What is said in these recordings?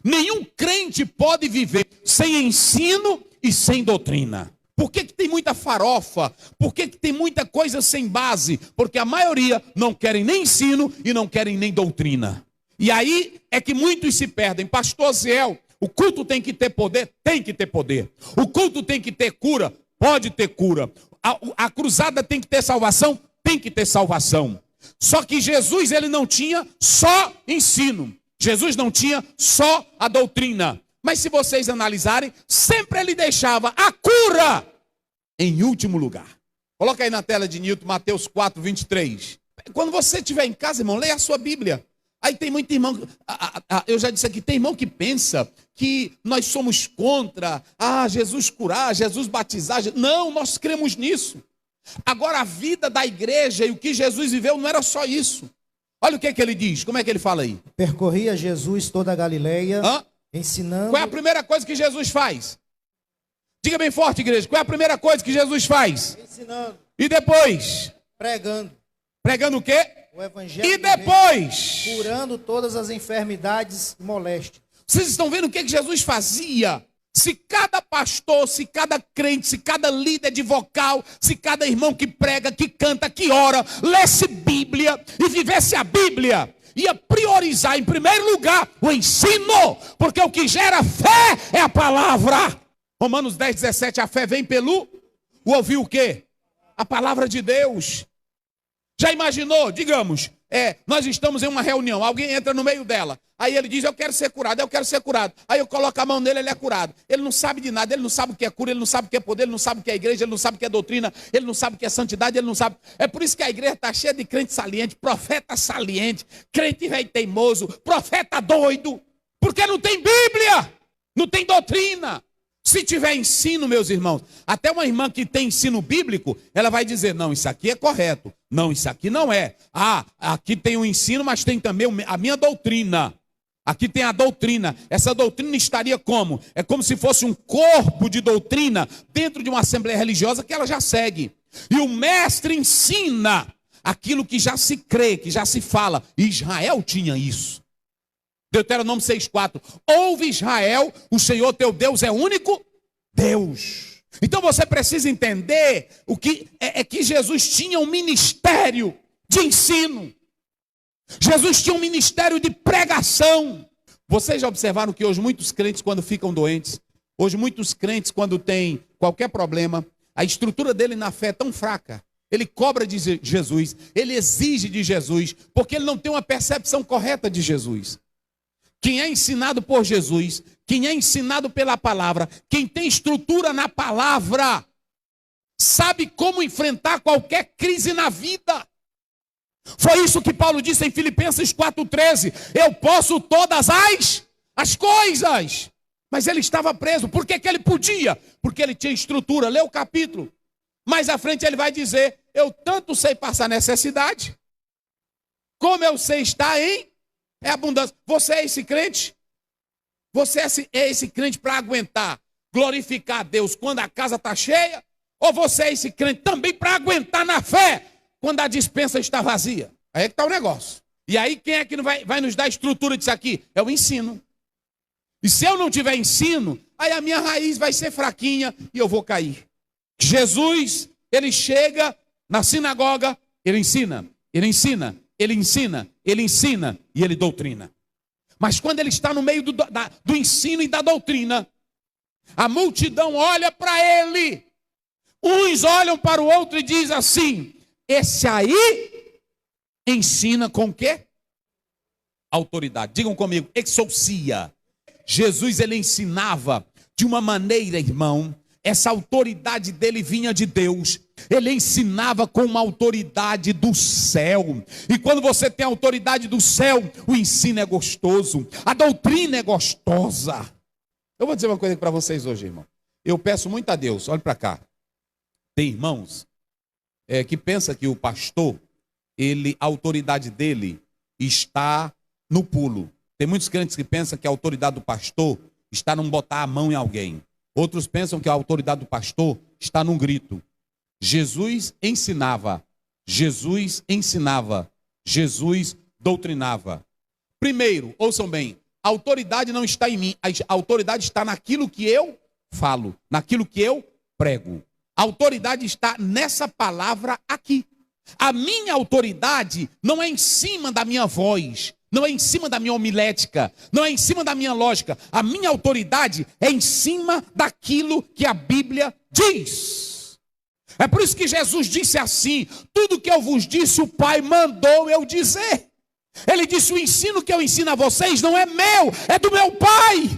Nenhum crente pode viver sem ensino e sem doutrina. Por que tem muita farofa? Por que tem muita coisa sem base? Porque a maioria não querem nem ensino e não querem nem doutrina. E aí é que muitos se perdem. Pastor Ziel, o culto tem que ter poder? Tem que ter poder. O culto tem que ter cura? Pode ter cura. A cruzada tem que ter salvação? Tem que ter salvação. Só que Jesus, ele não tinha só ensino. Jesus não tinha só a doutrina. Mas se vocês analisarem, sempre ele deixava a cura em último lugar. Coloca aí na tela de Nilton, Mateus 4, 23. Quando você estiver em casa, irmão, leia a sua Bíblia. Aí tem muito irmão, eu já disse aqui, tem irmão que pensa que nós somos contra, Jesus curar, Jesus batizar. Não, nós cremos nisso. Agora a vida da igreja e o que Jesus viveu não era só isso. Olha o que ele diz, como é que ele fala aí? Percorria Jesus toda a Galileia, ensinando... Qual é a primeira coisa que Jesus faz? Diga bem forte, igreja, qual é a primeira coisa que Jesus faz? Ensinando. E depois? Pregando. Pregando o quê? O evangelho. E depois? Curando todas as enfermidades e moléstias. Vocês estão vendo o que Jesus fazia? Se cada pastor, se cada crente, se cada líder de vocal, se cada irmão que prega, que canta, que ora, lesse Bíblia e vivesse a Bíblia, ia priorizar em primeiro lugar o ensino, porque o que gera fé é a palavra. Romanos 10, 17, a fé vem pelo ouvir o quê? A palavra de Deus. Já imaginou, digamos, nós estamos em uma reunião, alguém entra no meio dela, aí ele diz, eu quero ser curado, eu quero ser curado. Aí eu coloco a mão nele, ele é curado. Ele não sabe de nada, ele não sabe o que é cura, ele não sabe o que é poder, ele não sabe o que é igreja, ele não sabe o que é doutrina, ele não sabe o que é santidade, ele não sabe. É por isso que a igreja está cheia de crente saliente, profeta saliente, crente velho teimoso, profeta doido, porque não tem Bíblia, não tem doutrina. Se tiver ensino, meus irmãos, até uma irmã que tem ensino bíblico, ela vai dizer, não, isso aqui é correto. Não, isso aqui não é. Aqui tem o ensino, mas tem também a minha doutrina. Aqui tem a doutrina. Essa doutrina estaria como? É como se fosse um corpo de doutrina dentro de uma assembleia religiosa que ela já segue. E o mestre ensina aquilo que já se crê, que já se fala. Israel tinha isso. Deuteronômio 6,4. Ouve Israel, o Senhor teu Deus é único Deus. Então você precisa entender o que é que Jesus tinha um ministério de ensino. Jesus tinha um ministério de pregação. Vocês já observaram que hoje muitos crentes quando ficam doentes, hoje muitos crentes quando têm qualquer problema, a estrutura dele na fé é tão fraca. Ele cobra de Jesus, ele exige de Jesus, porque ele não tem uma percepção correta de Jesus. Quem é ensinado por Jesus, quem é ensinado pela palavra, quem tem estrutura na palavra, sabe como enfrentar qualquer crise na vida. Foi isso que Paulo disse em Filipenses 4,13. Eu posso todas as coisas. Mas ele estava preso. Por que ele podia? Porque ele tinha estrutura. Lê o capítulo. Mais à frente ele vai dizer, eu tanto sei passar necessidade, como eu sei estar em abundância. Você é esse crente? Você é esse crente para aguentar, glorificar a Deus quando a casa está cheia? Ou você é esse crente também para aguentar na fé quando a despensa está vazia? Aí é que está o negócio. E aí quem é que vai nos dar a estrutura disso aqui? É o ensino. E se eu não tiver ensino, aí a minha raiz vai ser fraquinha e eu vou cair. Jesus, ele chega na sinagoga, ele ensina, ele ensina, ele ensina, ele ensina e ele doutrina. Mas quando ele está no meio do ensino e da doutrina, a multidão olha para ele. Uns olham para o outro e dizem assim, esse aí ensina com o quê? Autoridade. Digam comigo, exousia. Jesus, ele ensinava de uma maneira, irmão, essa autoridade dele vinha de Deus. Ele ensinava com uma autoridade do céu. E quando você tem a autoridade do céu, o ensino é gostoso, a doutrina é gostosa. Eu vou dizer uma coisa para vocês hoje, irmão. Eu peço muito a Deus, olhe para cá. Tem irmãos que pensam que o pastor, a autoridade dele está no pulo. Tem muitos crentes que pensam que a autoridade do pastor está num botar a mão em alguém. Outros pensam que a autoridade do pastor está num grito. Jesus ensinava, Jesus ensinava, Jesus doutrinava. Primeiro, ouçam bem, a autoridade não está em mim, a autoridade está naquilo que eu falo, naquilo que eu prego. A autoridade está nessa palavra aqui. A minha autoridade não é em cima da minha voz, não é em cima da minha homilética, não é em cima da minha lógica. A minha autoridade é em cima daquilo que a Bíblia diz. É por isso que Jesus disse assim: tudo que eu vos disse, o Pai mandou eu dizer. Ele disse: o ensino que eu ensino a vocês não é meu, é do meu Pai.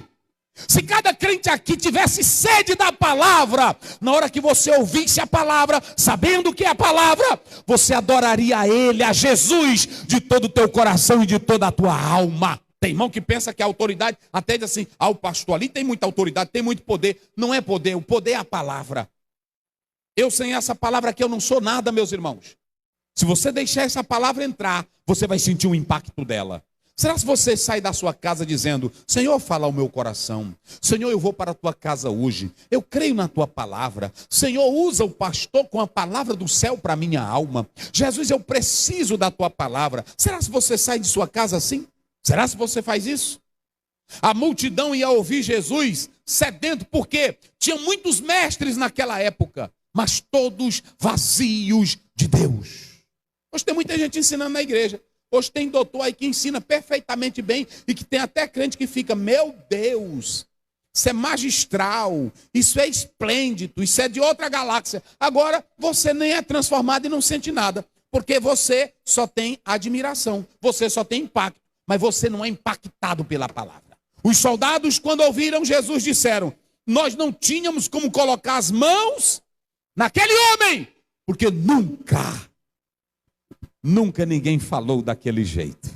Se cada crente aqui tivesse sede da palavra, na hora que você ouvisse a palavra, sabendo que é a palavra, você adoraria a Ele, a Jesus, de todo o teu coração e de toda a tua alma. Tem irmão que pensa que a autoridade, até diz assim: o pastor ali tem muita autoridade, tem muito poder. Não é poder, o poder é a palavra. Eu sem essa palavra aqui eu não sou nada, meus irmãos. Se você deixar essa palavra entrar, você vai sentir o impacto dela. Será que você sai da sua casa dizendo: Senhor, fala ao meu coração. Senhor, eu vou para a tua casa hoje. Eu creio na tua palavra. Senhor, usa o pastor com a palavra do céu para a minha alma. Jesus, eu preciso da tua palavra. Será que você sai de sua casa assim? Será que você faz isso? A multidão ia ouvir Jesus sedento, porque tinha muitos mestres naquela época, mas todos vazios de Deus. Hoje tem muita gente ensinando na igreja. Hoje tem doutor aí que ensina perfeitamente bem e que tem até crente que fica: meu Deus, isso é magistral, isso é esplêndido, isso é de outra galáxia. Agora você nem é transformado e não sente nada, porque você só tem admiração, você só tem impacto, mas você não é impactado pela palavra. Os soldados, quando ouviram Jesus, disseram: nós não tínhamos como colocar as mãos naquele homem, porque nunca ninguém falou daquele jeito.